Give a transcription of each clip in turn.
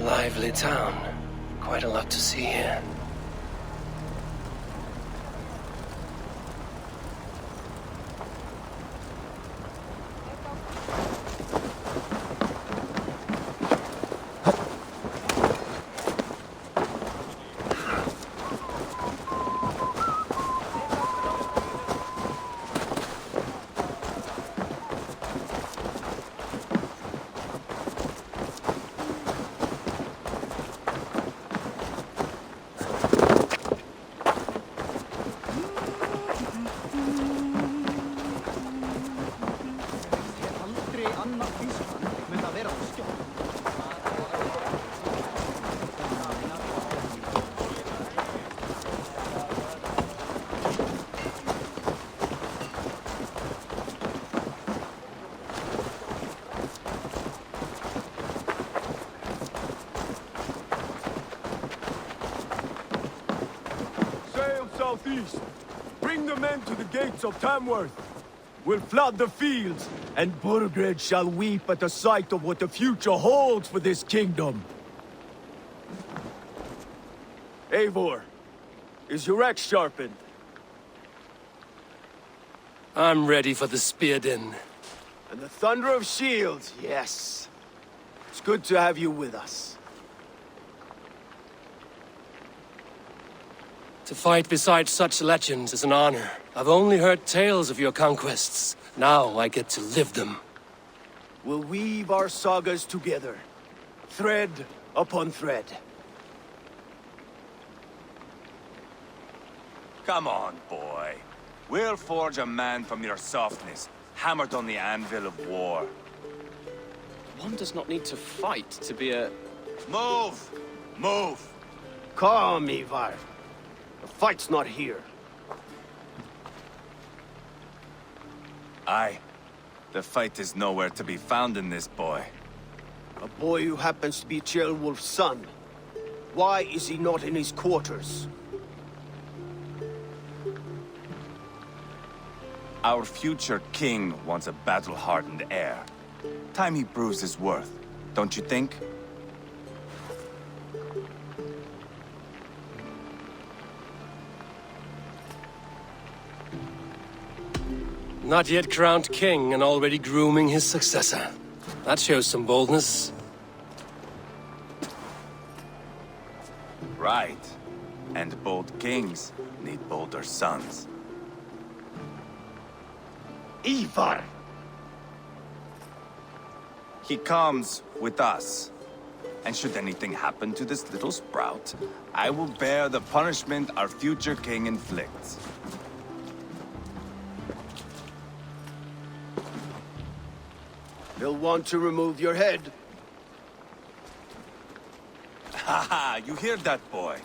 Lively town. Quite a lot to see here. Southeast. Bring the men to the gates of Tamworth. We'll flood the fields, and Burgred shall weep at the sight of what the future holds for this kingdom. Eivor, is your axe sharpened? I'm ready for the spear din. And the thunder of shields, yes. It's good to have you with us. To fight beside such legends is an honor. I've only heard tales of your conquests. Now I get to live them. We'll weave our sagas together, thread upon thread. Come on, boy. We'll forge a man from your softness, hammered on the anvil of war. One does not need to fight to be a... Move! Move! Calm, Eivor. The fight's not here. Aye. The fight is nowhere to be found in this boy. A boy who happens to be Ceolwulf's son. Why is he not in his quarters? Our future king wants a battle-hardened heir. Time he proves his worth, don't you think? Not yet crowned king and already grooming his successor. That shows some boldness. Right. And bold kings need bolder sons. Eivor! He comes with us. And should anything happen to this little sprout, I will bear the punishment our future king inflicts. They'll want to remove your head. Haha, you hear that, boy?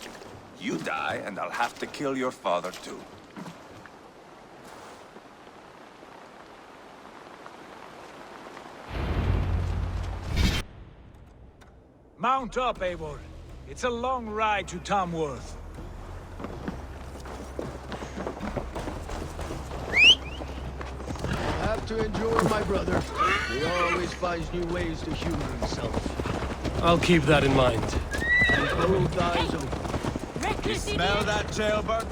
You die, and I'll have to kill your father, too. Mount up, Eivor. It's a long ride to Tamworth. I have to endure my brother. He always finds new ways to humor himself. I'll keep that in mind. And both eyes open. You smell that, jailbird?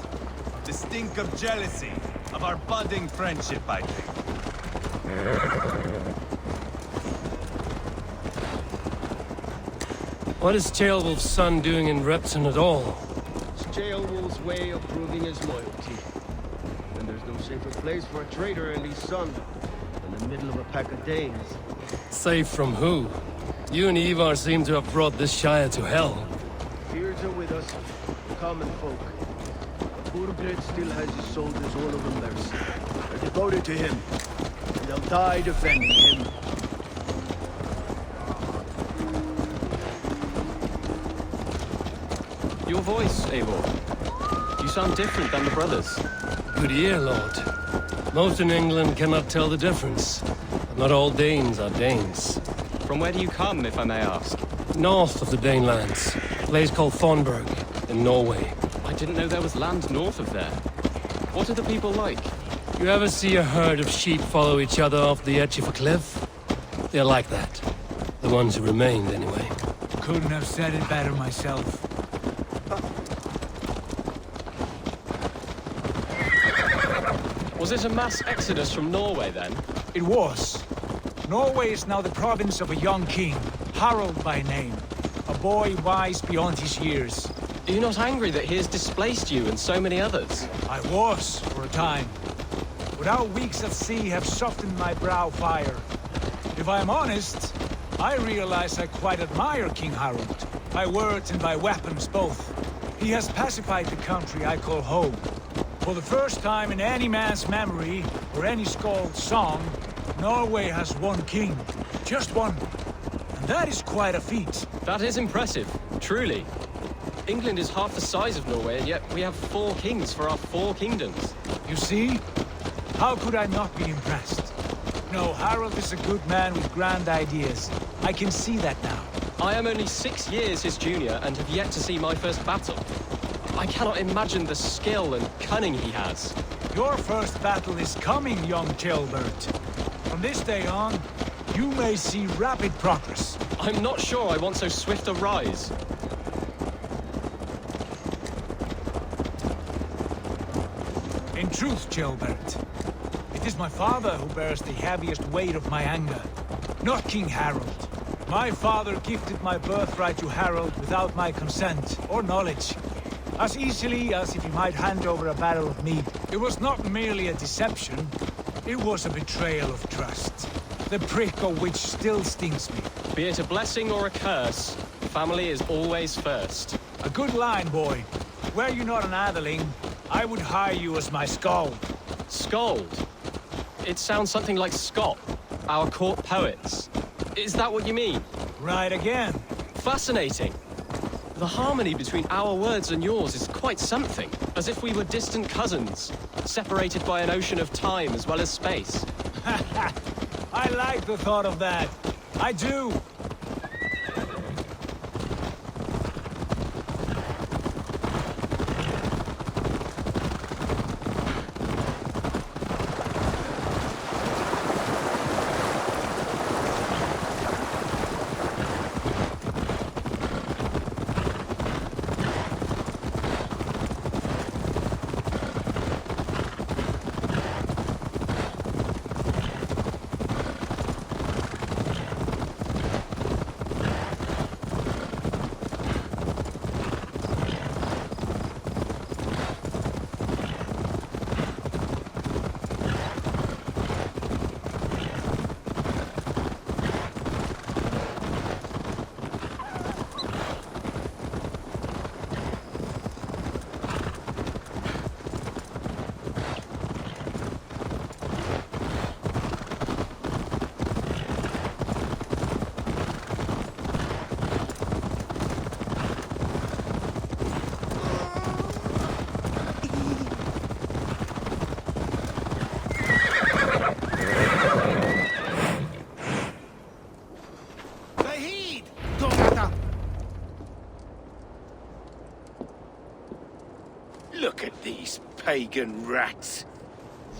The stink of jealousy, of our budding friendship, I think. What is Ceolwulf's son doing in Repton at all? It's Ceolwulf's way of proving his loyalty. And there's no safer place for a traitor and his son than the middle of a pack of Danes. Safe from who? You and Eivor seem to have brought this Shire to hell. Fears are with us, common folk. But Burgred still has his soldiers all over Mercy. They're devoted to him, and they'll die defending him. Your voice, Eivor. You sound different than the brothers. Good ear, Lord. Most in England cannot tell the difference. But not all Danes are Danes. From where do you come, if I may ask? North of the Danelands. A place called Thornburg, in Norway. I didn't know there was land north of there. What are the people like? You ever see a herd of sheep follow each other off the edge of a cliff? They're like that. The ones who remained, anyway. Couldn't have said it better myself. Was it a mass exodus from Norway, then? It was. Norway is now the province of a young king, Harald by name. A boy wise beyond his years. Are you not angry that he has displaced you and so many others? I was, for a time. But our weeks at sea have softened my brow fire. If I am honest, I realize I quite admire King Harald. By words and by weapons both. He has pacified the country I call home. For the first time in any man's memory, or any skald's song, Norway has one king. Just one. And that is quite a feat. That is impressive, truly. England is half the size of Norway, and yet we have 4 kings for our 4 kingdoms. You see? How could I not be impressed? No, Harald is a good man with grand ideas. I can see that now. I am only 6 years his junior and have yet to see my first battle. I cannot imagine the skill and cunning he has. Your first battle is coming, young jailbird. From this day on, you may see rapid progress. I'm not sure I want so swift a rise. In truth, jailbird, it is my father who bears the heaviest weight of my anger, not King Harald. My father gifted my birthright to Harald without my consent or knowledge. As easily as if he might hand over a barrel of mead. It was not merely a deception, it was a betrayal of trust. The prick of which still stings me. Be it a blessing or a curse, family is always first. A good line, boy. Were you not an atheling, I would hire you as my skald. Skald? It sounds something like Scott, our court poets. Is that what you mean? Right again. Fascinating. The harmony between our words and yours is quite something. As if we were distant cousins, separated by an ocean of time as well as space. I like the thought of that. I do. Look at these pagan rats.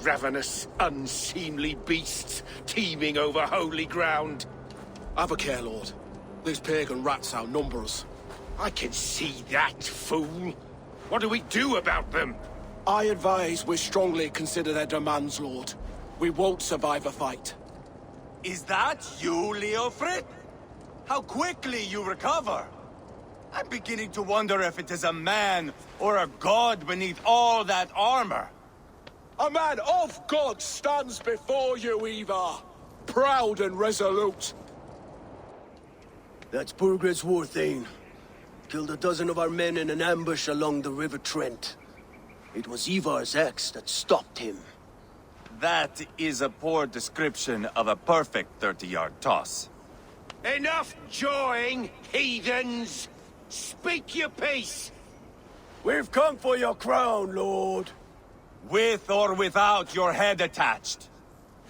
Ravenous, unseemly beasts teeming over holy ground. Have a care, Lord. These pagan rats outnumber us. I can see that, fool. What do we do about them? I advise we strongly consider their demands, Lord. We won't survive a fight. Is that you, Leofrid? How quickly you recover! I'm beginning to wonder if it is a man or a god beneath all that armor. A man of God stands before you, Eivor. Proud and resolute. That's Burgred's war thane. Killed a dozen of our men in an ambush along the River Trent. It was Eivor's axe that stopped him. That is a poor description of a perfect 30-yard toss. Enough jawing, heathens! Speak your piece! We've come for your crown, Lord. With or without your head attached.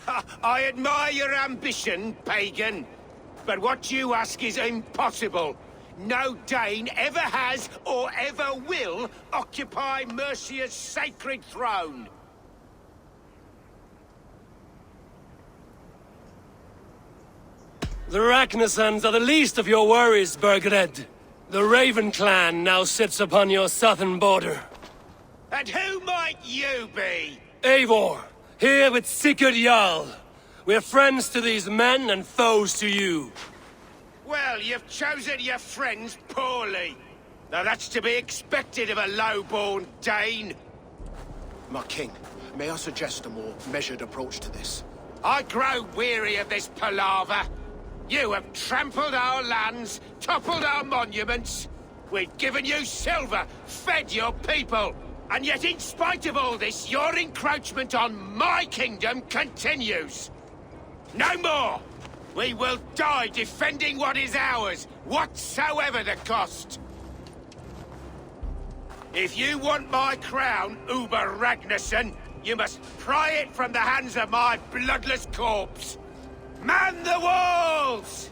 Ha, I admire your ambition, pagan. But what you ask is impossible. No Dane ever has or ever will occupy Mercia's sacred throne. The Ragnarssons are the least of your worries, Bergred. The Raven clan now sits upon your southern border. And who might you be? Eivor, here with Sigurd Jarl. We're friends to these men and foes to you. Well, you've chosen your friends poorly. Now that's to be expected of a low-born Dane. My king, may I suggest a more measured approach to this? I grow weary of this palaver. You have trampled our lands, toppled our monuments. We've given you silver, fed your people. And yet in spite of all this, your encroachment on my kingdom continues. No more! We will die defending what is ours, whatsoever the cost. If you want my crown, Uber Ragnarsson, you must pry it from the hands of my bloodless corpse. Man the walls!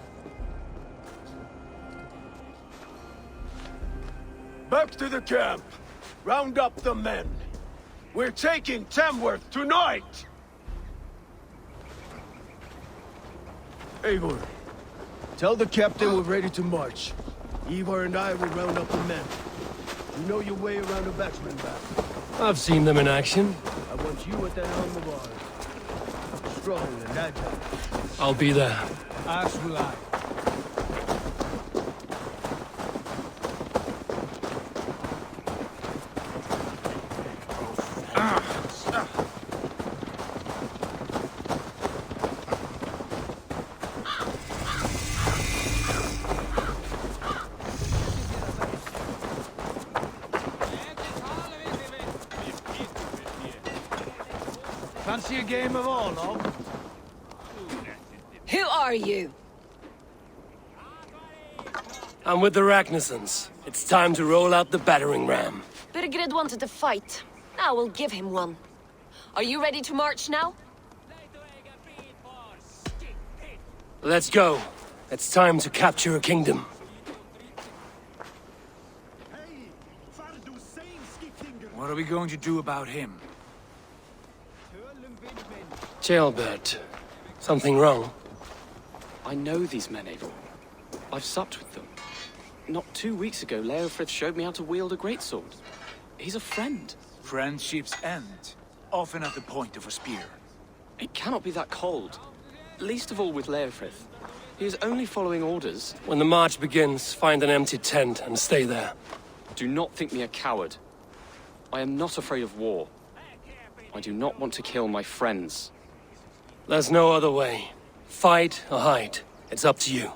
Back to the camp. Round up the men. We're taking Tamworth tonight! Eivor, tell the captain we're ready to march. Eivor and I will round up the men. You know your way around a batsman bath. I've seen them in action. I want you at the helm of ours. Strong and agile. I'll be there. As will I. Fancy a game of all, love? Who are you? I'm with the Ragnarssons. It's time to roll out the battering ram. Birgrid wanted to fight. Now we'll give him one. Are you ready to march now? Let's go. It's time to capture a kingdom. What are we going to do about him? Jailbird. Something wrong? I know these men, Eivor. I've supped with them. Not 2 weeks ago, Leofrith showed me how to wield a greatsword. He's a friend. Friendships end, often at the point of a spear. It cannot be that cold. Least of all with Leofrith. He is only following orders. When the march begins, find an empty tent and stay there. Do not think me a coward. I am not afraid of war. I do not want to kill my friends. There's no other way. Fight or hide. It's up to you.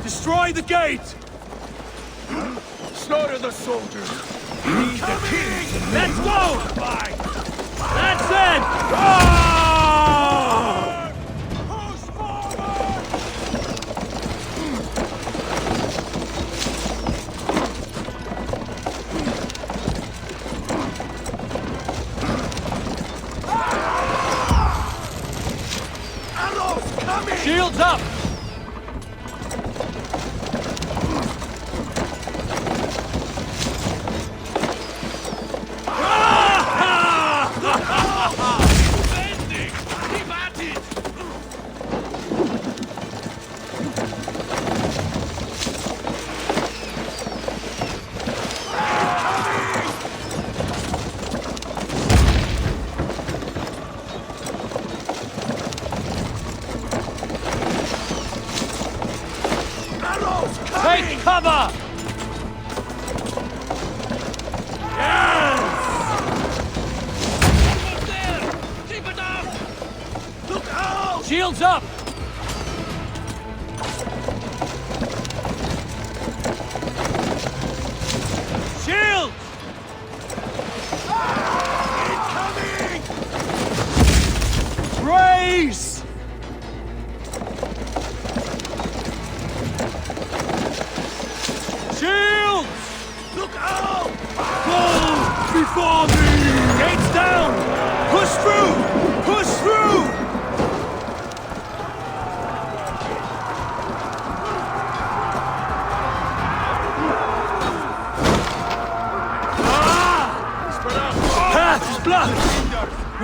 Destroy the gate! Slaughter the soldiers! Lead the king! Let's go! That's it! Push forward! Arrows coming! Shields up! Take cover! Look out! Shields up!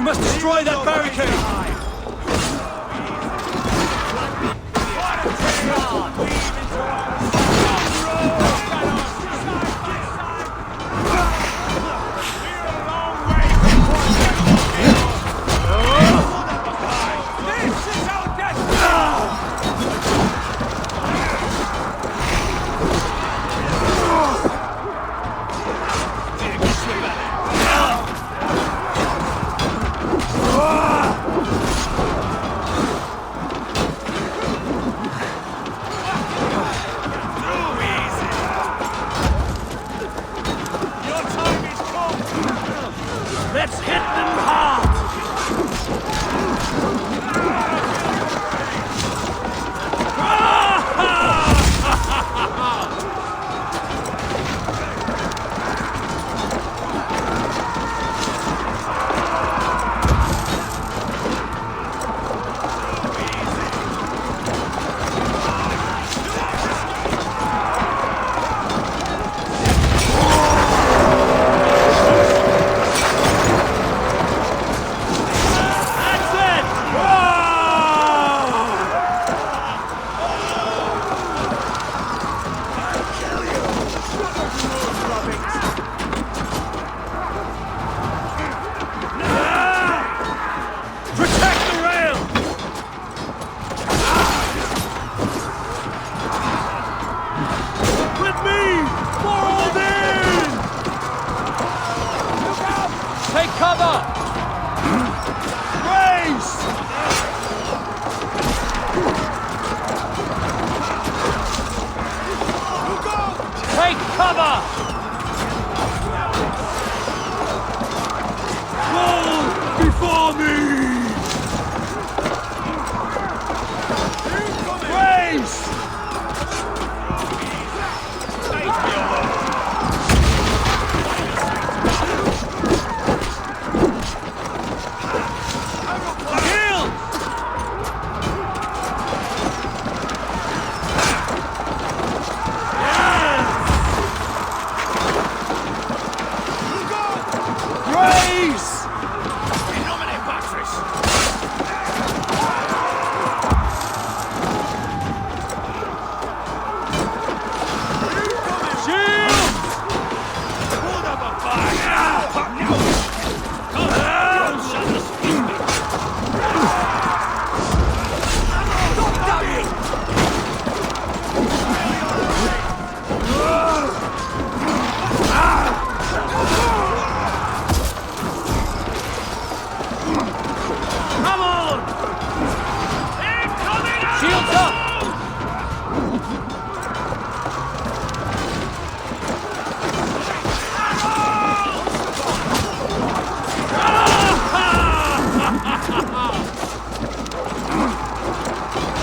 must destroy that barricade! Let's hit them hard! Take cover! Race! Take cover! Roll before me! Race!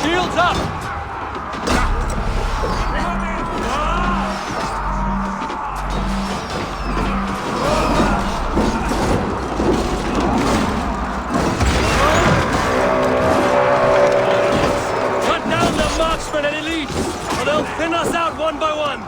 Shields up! Cut down the marksmen and elites, or they'll thin us out one by one!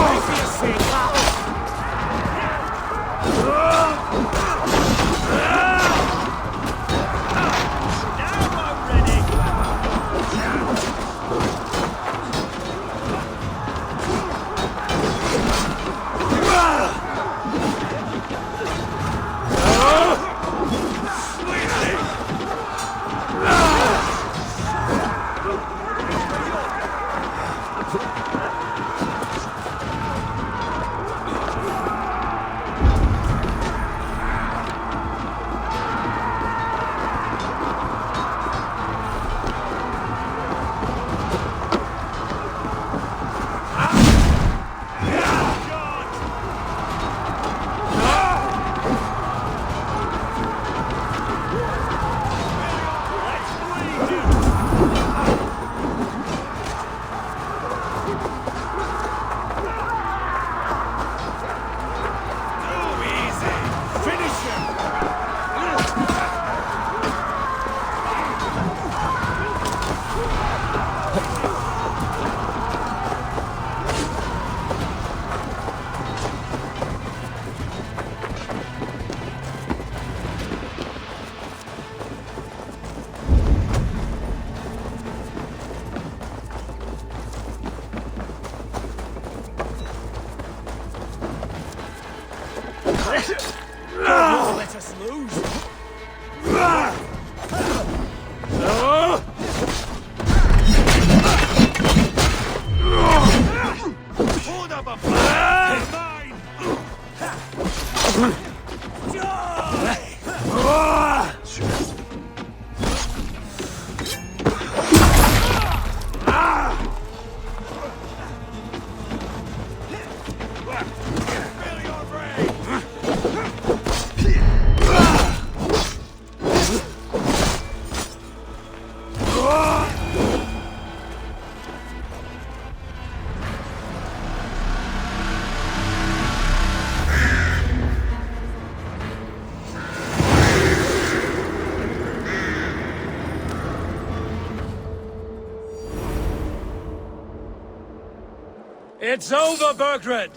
Wait for your seat. Let us lose. Hold up a flag! Mine! Feel your rage! It's over, Burgred!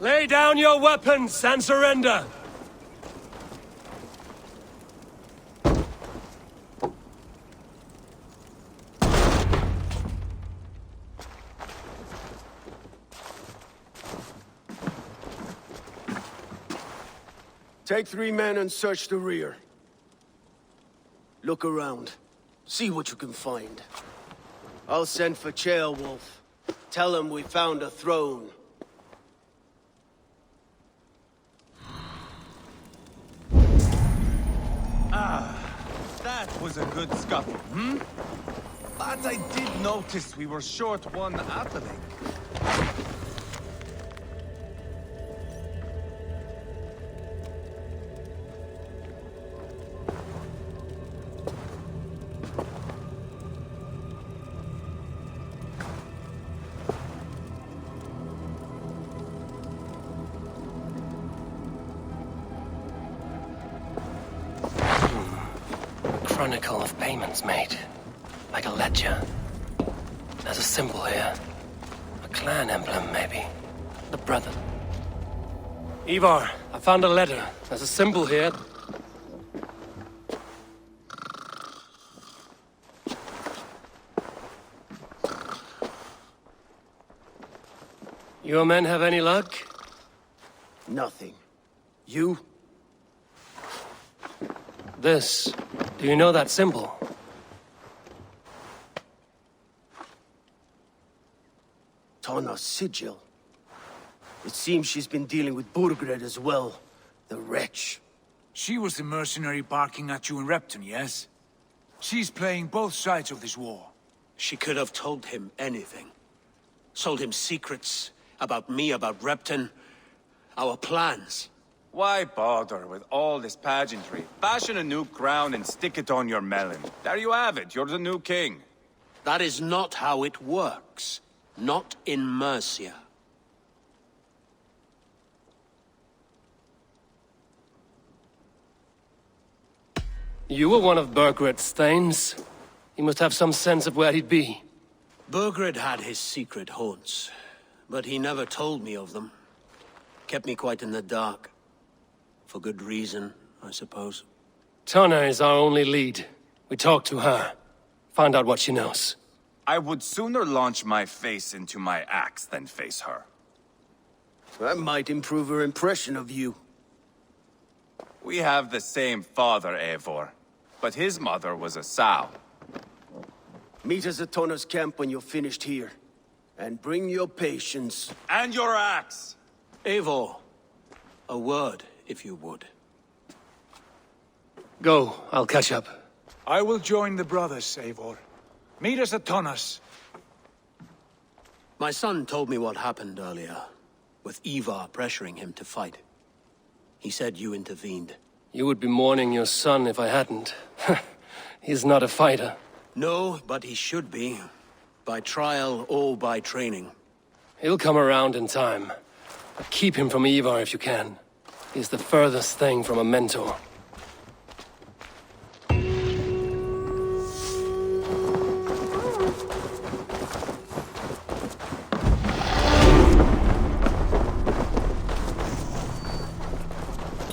Lay down your weapons and surrender! Take 3 men and search the rear. Look around. See what you can find. I'll send for Ceolwulf. Tell him we found a throne. That was a good scuffle, hmm? But I did notice we were short one atheling. Chronicle of payments made. Like a ledger. There's a symbol here. A clan emblem, maybe. The brother. Eivor, I found a letter. There's a symbol here. Your men have any luck? Nothing. You? This. Do you know that symbol? Tana's sigil. It seems she's been dealing with Burgred as well. The wretch. She was the mercenary barking at you in Repton, yes? She's playing both sides of this war. She could have told him anything. Sold him secrets about me, about Repton, our plans. Why bother with all this pageantry? Fashion a new crown and stick it on your melon. There you have it, you're the new king. That is not how it works. Not in Mercia. You were one of Burgred's thanes. He must have some sense of where he'd be. Burgred had his secret haunts, but he never told me of them. Kept me quite in the dark. For good reason, I suppose. Tana is our only lead. We talk to her. Find out what she knows. I would sooner launch my face into my axe than face her. That might improve her impression of you. We have the same father, Eivor, but his mother was a sow. Meet us at Tana's camp when you're finished here. And bring your patience. And your axe! Eivor, a word, if you would. Go, I'll catch up. I will join the brothers, Eivor. Meet us at Tana's. My son told me what happened earlier, with Eivor pressuring him to fight. He said you intervened. You would be mourning your son if I hadn't. He's not a fighter. No, but he should be. By trial or by training. He'll come around in time. But keep him from Eivor if you can. He's the furthest thing from a mentor.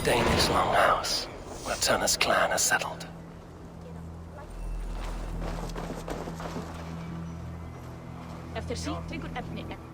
Danish longhouse, where Tana's clan is settled. Eftir sítt tekur efni